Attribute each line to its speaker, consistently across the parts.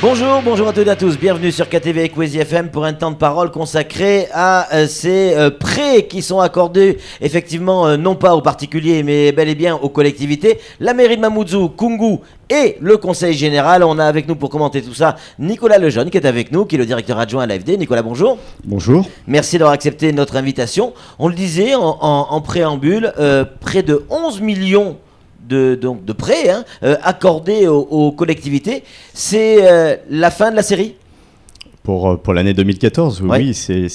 Speaker 1: Bonjour à toutes et à tous, bienvenue sur KTV Equazy FM pour un temps de parole consacré à ces prêts qui sont accordés effectivement non pas aux particuliers mais bel et bien aux collectivités. La mairie de Mamoudzou, Koungou et le conseil général. On a avec nous pour commenter tout ça Nicolas Lejeune qui est avec nous, qui est le directeur adjoint à l'AFD. Nicolas, bonjour.
Speaker 2: Bonjour.
Speaker 1: Merci d'avoir accepté notre invitation. On le disait en préambule, près de 11 millions de prêts accordés aux collectivités. C'est la fin de la série ?
Speaker 2: Pour l'année 2014,
Speaker 1: ouais.
Speaker 2: Oui, c'est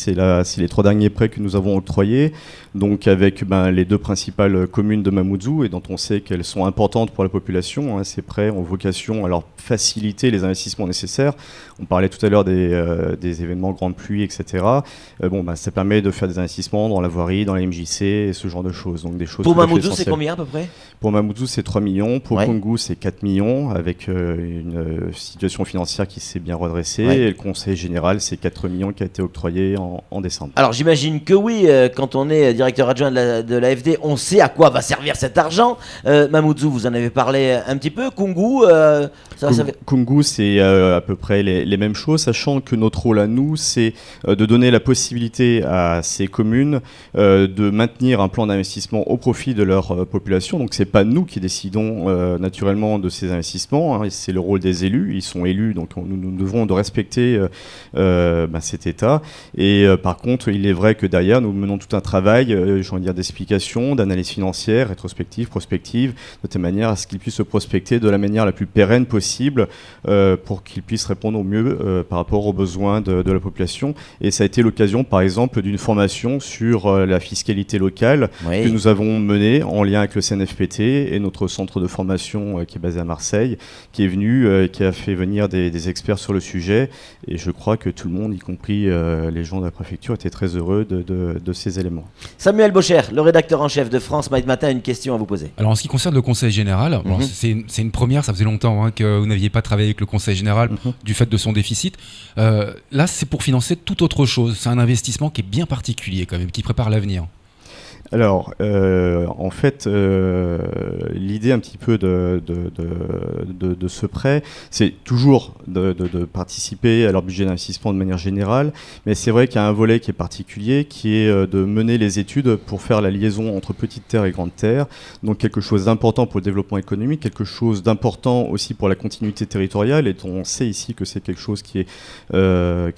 Speaker 2: les 3 derniers prêts que nous avons octroyés, donc avec les 2 principales communes de Mamoudzou et dont on sait qu'elles sont importantes pour la population. Ces prêts ont vocation à leur faciliter les investissements nécessaires. On parlait tout à l'heure des événements grandes pluies, etc. Ça permet de faire des investissements dans la voirie, dans la MJC et ce genre de choses. Donc des choses
Speaker 1: pour Mamoudzou, c'est combien à peu près ?
Speaker 2: Pour Mamoudzou, c'est 3 millions. Pour
Speaker 1: ouais.
Speaker 2: Koungou, c'est 4 millions avec une situation financière qui s'est bien redressée.
Speaker 1: Ouais.
Speaker 2: Et le conseil général, c'est 4 millions qui a été octroyé en décembre.
Speaker 1: Alors j'imagine que oui, quand on est directeur adjoint de l'AFD, on sait à quoi va servir cet argent. Mamoudzou, vous en avez parlé un petit peu. Koungou,
Speaker 2: Koungou, c'est à peu près les mêmes choses, sachant que notre rôle à nous, c'est de donner la possibilité à ces communes de maintenir un plan d'investissement au profit de leur population. Donc c'est pas nous qui décidons naturellement de ces investissements, c'est le rôle des élus. Ils sont élus, donc nous devons de respecter cet état. Et par contre, il est vrai que derrière, nous menons tout un travail, j'ai envie de dire, d'explication, d'analyse financière, rétrospective, prospective, de telle manière à ce qu'ils puissent se prospecter de la manière la plus pérenne possible pour qu'ils puissent répondre au mieux par rapport aux besoins de la population. Et ça a été l'occasion, par exemple, d'une formation sur la fiscalité locale que nous avons menée en lien avec le CNFPT et notre centre de formation qui est basé à Marseille, qui est venu, qui a fait venir des experts sur le sujet. Et je crois que tout le monde, y compris les gens de la préfecture, étaient très heureux de ces éléments.
Speaker 1: Samuel Bocher, le rédacteur en chef de France Matin Matin, a une question à vous poser.
Speaker 3: Alors en ce qui concerne le conseil général, c'est une première, ça faisait longtemps que vous n'aviez pas travaillé avec le conseil général du fait de son déficit. Là, c'est pour financer tout autre chose. C'est un investissement qui est bien particulier quand même, qui prépare l'avenir.
Speaker 2: Alors, en fait, l'idée un petit peu de ce prêt, c'est toujours de participer à leur budget d'investissement de manière générale, mais c'est vrai qu'il y a un volet qui est particulier, qui est de mener les études pour faire la liaison entre petite terre et grande terre, donc quelque chose d'important pour le développement économique, quelque chose d'important aussi pour la continuité territoriale, et on sait ici que c'est quelque chose qui a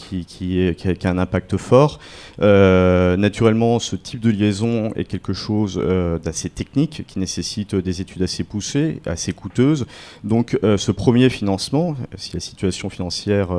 Speaker 2: un impact fort. Naturellement, ce type de liaison est quelque chose d'assez technique, qui nécessite des études assez poussées, assez coûteuses. Donc ce premier financement, si la situation financière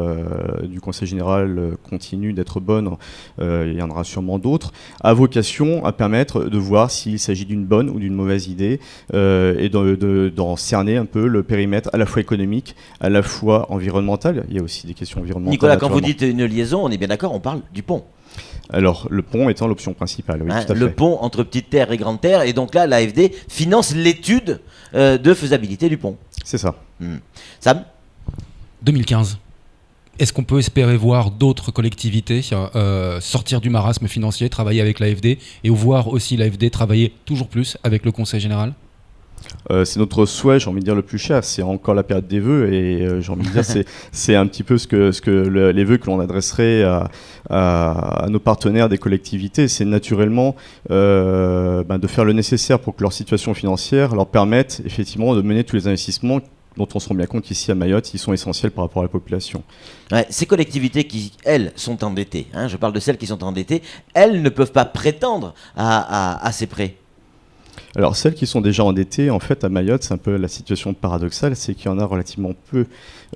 Speaker 2: du Conseil général continue d'être bonne, il y en aura sûrement d'autres, a vocation à permettre de voir s'il s'agit d'une bonne ou d'une mauvaise idée et d'en cerner un peu le périmètre à la fois économique, à la fois environnemental. Il y a aussi des questions environnementales.
Speaker 1: Nicolas, quand vous dites une liaison, on est bien d'accord, on parle du pont.
Speaker 2: Alors, le pont étant l'option principale, oui, tout à fait.
Speaker 1: Le pont entre petite terre et grande terre, et donc là, l'AFD finance l'étude de faisabilité du pont.
Speaker 2: C'est ça.
Speaker 1: Sam ?
Speaker 3: 2015. Est-ce qu'on peut espérer voir d'autres collectivités sortir du marasme financier, travailler avec l'AFD, et voir aussi l'AFD travailler toujours plus avec le Conseil général ?
Speaker 2: C'est notre souhait, j'ai envie de dire, le plus cher. C'est encore la période des vœux et j'ai envie de dire c'est un petit peu les vœux que l'on adresserait à nos partenaires des collectivités. C'est naturellement de faire le nécessaire pour que leur situation financière leur permette effectivement de mener tous les investissements dont on se rend bien compte qu'ici à Mayotte, ils sont essentiels par rapport à la population.
Speaker 1: Ouais, ces collectivités qui, elles, sont endettées, je parle de celles qui sont endettées, elles ne peuvent pas prétendre à ces prêts.
Speaker 2: Alors celles qui sont déjà endettées, en fait à Mayotte, c'est un peu la situation paradoxale, c'est qu'il y en a relativement peu.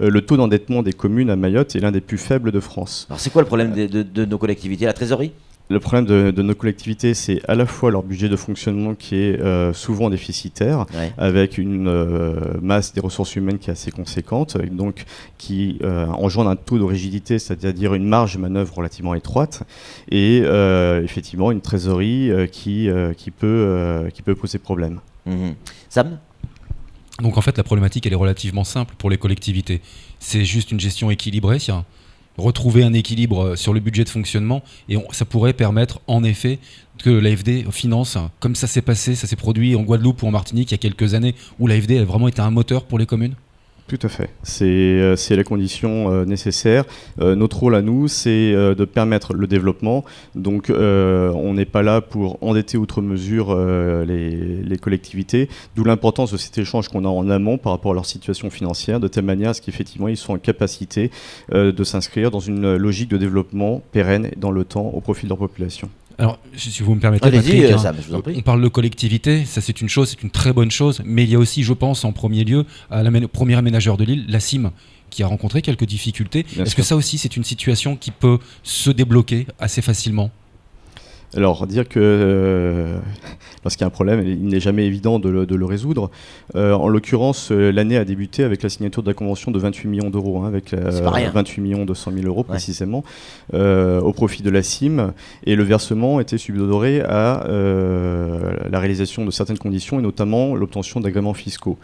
Speaker 2: Le taux d'endettement des communes à Mayotte est l'un des plus faibles de France.
Speaker 1: Alors c'est quoi le problème de nos collectivités ? La trésorerie ?
Speaker 2: Le problème de nos collectivités, c'est à la fois leur budget de fonctionnement qui est souvent déficitaire, avec une masse des ressources humaines qui est assez conséquente, donc qui engendre un taux de rigidité, c'est-à-dire une marge de manœuvre relativement étroite, et effectivement une trésorerie qui peut poser problème.
Speaker 1: Sam ?
Speaker 3: Donc en fait, la problématique, elle est relativement simple pour les collectivités. C'est juste une gestion équilibrée, retrouver un équilibre sur le budget de fonctionnement, et ça pourrait permettre en effet que l'AFD finance, comme ça s'est produit en Guadeloupe ou en Martinique il y a quelques années, où l'AFD a vraiment été un moteur pour les communes.
Speaker 2: Tout à fait. C'est la condition nécessaire. Notre rôle à nous, c'est de permettre le développement. Donc, on n'est pas là pour endetter outre mesure les collectivités. D'où l'importance de cet échange qu'on a en amont par rapport à leur situation financière, de telle manière à ce qu'effectivement, ils soient en capacité de s'inscrire dans une logique de développement pérenne dans le temps au profit de leur population.
Speaker 3: Alors, si vous me permettez,
Speaker 1: Allez-y,
Speaker 3: Patrick,
Speaker 1: Sam, je vous en prie.
Speaker 3: on parle de collectivité, ça c'est une chose, c'est une très bonne chose, mais il y a aussi, je pense, en premier lieu, à la première aménageur de l'île, la CIM, qui a rencontré quelques difficultés. Est-ce que ça aussi, c'est une situation qui peut se débloquer assez facilement ?
Speaker 2: Alors, dire que lorsqu'il y a un problème, il n'est jamais évident de le résoudre. En l'occurrence, l'année a débuté avec la signature de la convention de 28 millions d'euros, avec 28 millions 200 000 euros précisément, au profit de la CIM. Et le versement était subordonné à la réalisation de certaines conditions, et notamment l'obtention d'agréments fiscaux.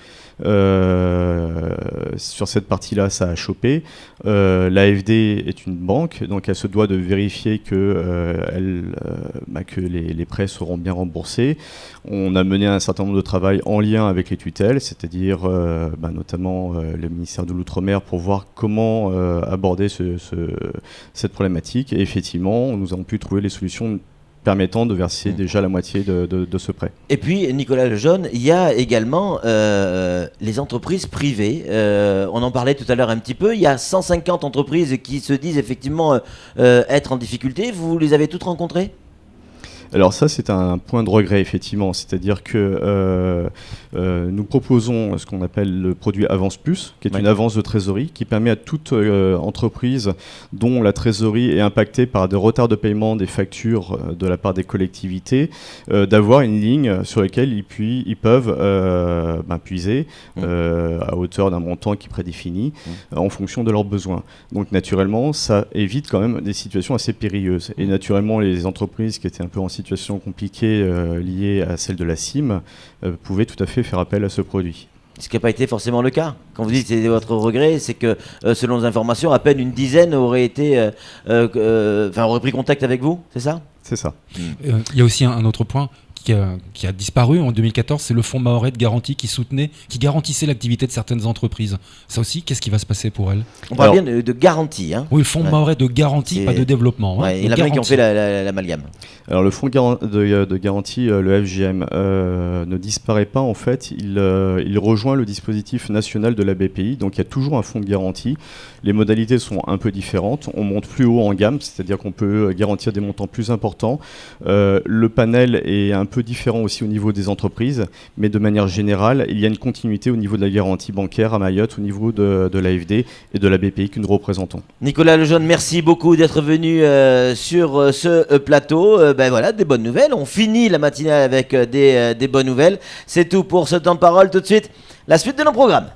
Speaker 2: Sur cette partie-là, ça a chopé. L'AFD est une banque, donc elle se doit de vérifier que les prêts seront bien remboursés. On a mené un certain nombre de travail en lien avec les tutelles, c'est-à-dire notamment le ministère de l'Outre-mer, pour voir comment aborder cette problématique. Et effectivement, nous avons pu trouver les solutions permettant de verser déjà la moitié de ce prêt.
Speaker 1: Et puis, Nicolas Lejeune, il y a également les entreprises privées. On en parlait tout à l'heure un petit peu. Il y a 150 entreprises qui se disent effectivement être en difficulté. Vous les avez toutes rencontrées ?
Speaker 2: Alors ça, c'est un point de regret, effectivement. C'est-à-dire que nous proposons ce qu'on appelle le produit Avance Plus, qui est une avance de trésorerie qui permet à toute entreprise dont la trésorerie est impactée par des retards de paiement des factures de la part des collectivités, d'avoir une ligne sur laquelle ils peuvent puiser à hauteur d'un montant qui est prédéfini en fonction de leurs besoins. Donc naturellement, ça évite quand même des situations assez périlleuses. Et naturellement, les entreprises qui étaient un peu en situation compliquée liée à celle de la CIM pouvaient tout à fait faire appel à ce produit.
Speaker 1: Ce qui n'a pas été forcément le cas. Quand vous dites que c'est votre regret, c'est que selon les informations, à peine une dizaine auraient pris contact avec vous, c'est ça ?
Speaker 2: C'est ça.
Speaker 3: Il y a aussi un autre point qui a disparu en 2014, c'est le fonds Mahorais de garantie qui garantissait l'activité de certaines entreprises. Ça aussi, qu'est-ce qui va se passer pour elles ?
Speaker 1: On parle bien de garantie. Hein.
Speaker 3: Oui, le fonds Mahorais de garantie, pas de développement.
Speaker 1: Il y en a plein qui ont fait l'amalgame.
Speaker 2: Alors le fonds de garantie, le FGM, ne disparaît pas en fait, il rejoint le dispositif national de la BPI, donc il y a toujours un fonds de garantie. Les modalités sont un peu différentes, on monte plus haut en gamme, c'est-à-dire qu'on peut garantir des montants plus importants. Le panel est un peu différent aussi au niveau des entreprises, mais de manière générale, il y a une continuité au niveau de la garantie bancaire à Mayotte, au niveau de l'AFD et de la BPI que nous représentons.
Speaker 1: Nicolas Lejeune, merci beaucoup d'être venu sur ce plateau. Des bonnes nouvelles. On finit la matinale avec des bonnes nouvelles. C'est tout pour ce temps de parole. Tout de suite, la suite de nos programmes.